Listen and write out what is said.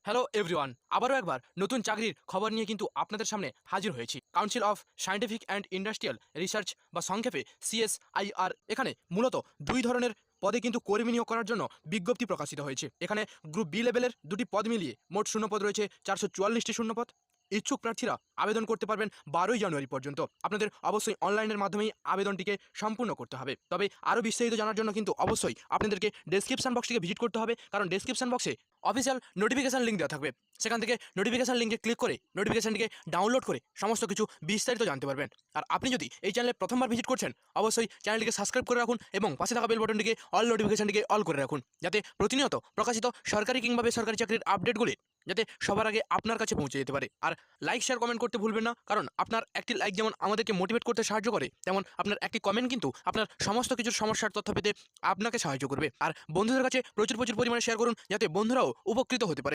Hello everyone, আবারও একবার নতুন চাকরির খবর নিয়ে কিন্তু আপনাদের সামনে হাজির হয়েছি। Council of scientific and industrial research বা সংক্ষেপে CSIR এখানে মূলত দুই ধরনের পদে কিন্তু কর্মী নিয়োগ করার জন্য বিজ্ঞপ্তি প্রকাশিত হয়েছে। এখানে গ্রুপ বি লেভেলের দুটি পদ মিলিয়ে মোট শূন্যপদ রয়েছে 444টি শূন্যপদ। ইচ্ছুক প্রার্থীরা আবেদন করতে পারবেন 12ই জানুয়ারি পর্যন্ত। আপনাদের অবশ্যই অনলাইনের মাধ্যমেই আবেদনটিকে সম্পূর্ণ করতে হবে। তবে আরও বিস্তারিত জানার জন্য কিন্তু অবশ্যই আপনাদেরকে ডেসক্রিপশন বক্সটিকে ভিজিট করতে হবে, কারণ ডেসক্রিপশন বক্সে অফিসিয়াল নোটিফিকেশন লিঙ্ক দেওয়া থাকবে। সেখান থেকে নোটিফিকেশন লিঙ্কে ক্লিক করে নোটিফিকেশনটিকে ডাউনলোড করে সমস্ত কিছু বিস্তারিত জানতে পারবেন। আর আপনি যদি এই চ্যানেলে প্রথমবার ভিজিট করছেন, অবশ্যই চ্যানেলটিকে সাবস্ক্রাইব করে রাখুন এবং পাশে থাকা বেল বাটনটিকে অল নোটিফিকেশনটিকে অল করে রাখুন, যাতে প্রতিনিয়ত প্রকাশিত সরকারি কিংবা বেসরকারি চাকরির আপডেটগুলি যাতে সবার আগে আপনার কাছে পৌঁছে যেতে পারে। আর লাইক শেয়ার কমেন্ট করতে ভুলবেন না, কারণ আপনার একটি লাইক যেমন আমাদেরকে মোটিভেট করতে সাহায্য করে, তেমন আপনার একটি কমেন্ট কিন্তু আপনার সমস্ত কিছুর সমস্যার তথ্য পেতে আপনাকে সাহায্য করবে। আর বন্ধুদের কাছে প্রচুর পরিমাণে শেয়ার করুন, যাতে বন্ধুরাও উপকৃত হতে পারে।